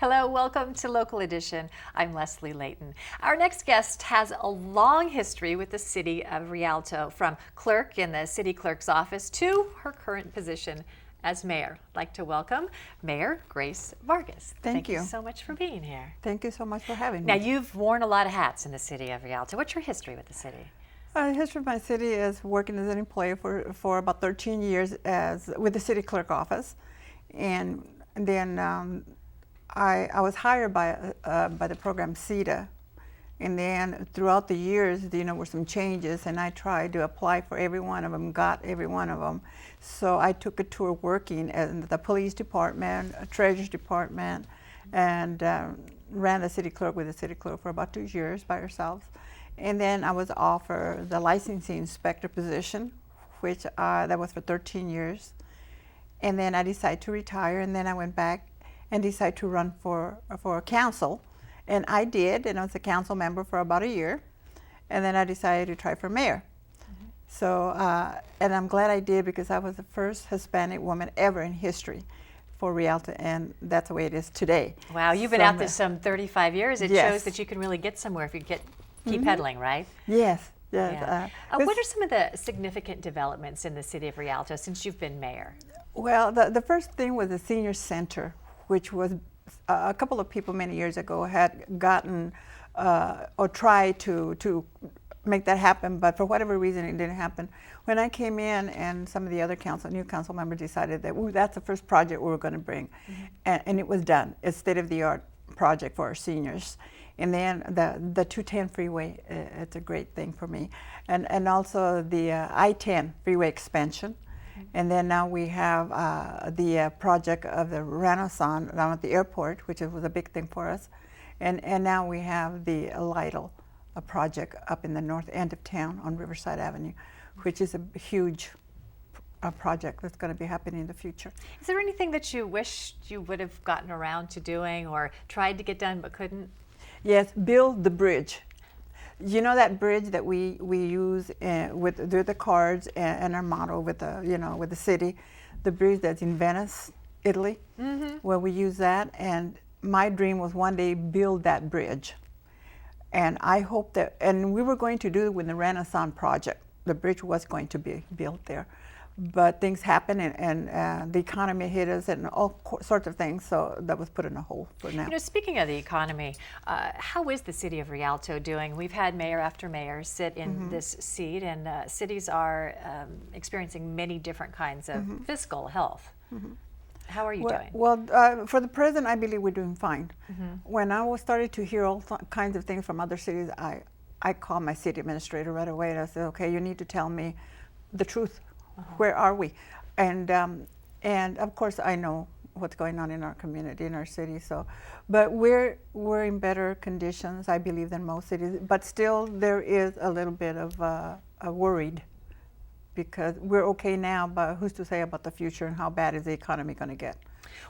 Hello, welcome to Local Edition. I'm Leslie Leighton. Our next guest has a long history with the city of Rialto, from clerk in the city clerk's office to her current position as mayor. I'd like to welcome Mayor Grace Vargas. Thank you so much for being here. Thank you so much for having me. Now, you've worn a lot of hats in the city of Rialto. What's your history with the city? The history of my city is working as an employee for about 13 years with the city clerk office, and then I was hired by the program CETA, and then throughout the years, were some changes, and I tried to apply for every one of them, got every one of them. So I took a tour working in the police department, treasurer's department, and ran the city clerk with the city clerk for about 2 years by herself. And then I was offered the licensing inspector position, which that was for 13 years. And then I decided to retire, and then I went back and decided to run for council. And I did, and I was a council member for about a year. And then I decided to try for mayor. Mm-hmm. So, and I'm glad I did, because I was the first Hispanic woman ever in history for Rialto, and that's the way it is today. Wow, you've been at this some 35 years. It yes. shows that you can really get somewhere if you keep pedaling, right? Yes. Yes. Yeah. What are some of the significant developments in the city of Rialto since you've been mayor? Well, the first thing was the senior center, which was a couple of people many years ago had gotten or tried to make that happen, but for whatever reason it didn't happen. When I came in, and some of the other new council members decided that that's the first project we were going to bring, and it was done. It's state-of-the-art project for our seniors. And then the 210 freeway, it's a great thing for me. And also the I-10 freeway expansion. And then now we have the project of the Renaissance down at the airport, which was a big thing for us. And now we have the Lytle project up in the north end of town on Riverside Avenue, which is a huge project that's going to be happening in the future. Is there anything that you wished you would have gotten around to doing or tried to get done but couldn't? Yes, build the bridge. You know that bridge that we use with the cards and our motto with the city, the bridge that's in Venice, Italy, where we use that. And my dream was one day build that bridge. And I hope that, and we were going to do it with the Renaissance project. The bridge was going to be built there. But things happened, and the economy hit us, and all sorts of things, so that was put in a hold for now. Speaking of the economy, how is the city of Rialto doing? We've had mayor after mayor sit in this seat, and cities are experiencing many different kinds of fiscal health. How are you doing? Well, for the present, I believe we're doing fine. When I started to hear all kinds of things from other cities, I called my city administrator right away, and I said, okay, you need to tell me the truth. Where are we? And of course I know what's going on in our community, in our city. So, but we're in better conditions, I believe, than most cities. But still, there is a little bit of worried, because we're okay now, but who's to say about the future, and how bad is the economy going to get?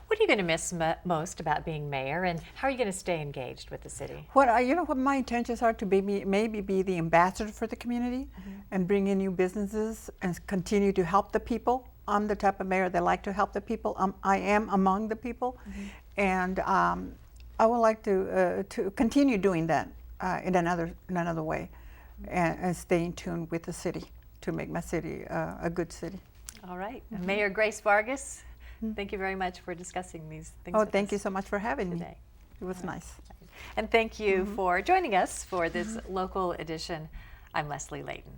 What are you going to miss most about being mayor, and how are you going to stay engaged with the city? What my intentions are to maybe be the ambassador for the community, and bring in new businesses and continue to help the people. I'm the type of mayor that like to help the people. I am among the people, and I would like to continue doing that in another way, and stay in tune with the city to make my city a good city. All right, Mayor Grace Vargas. Thank you very much for discussing these things. Oh, thank you so much for having today. me. It was nice. And thank you for joining us for this local edition. I'm Leslie Leighton.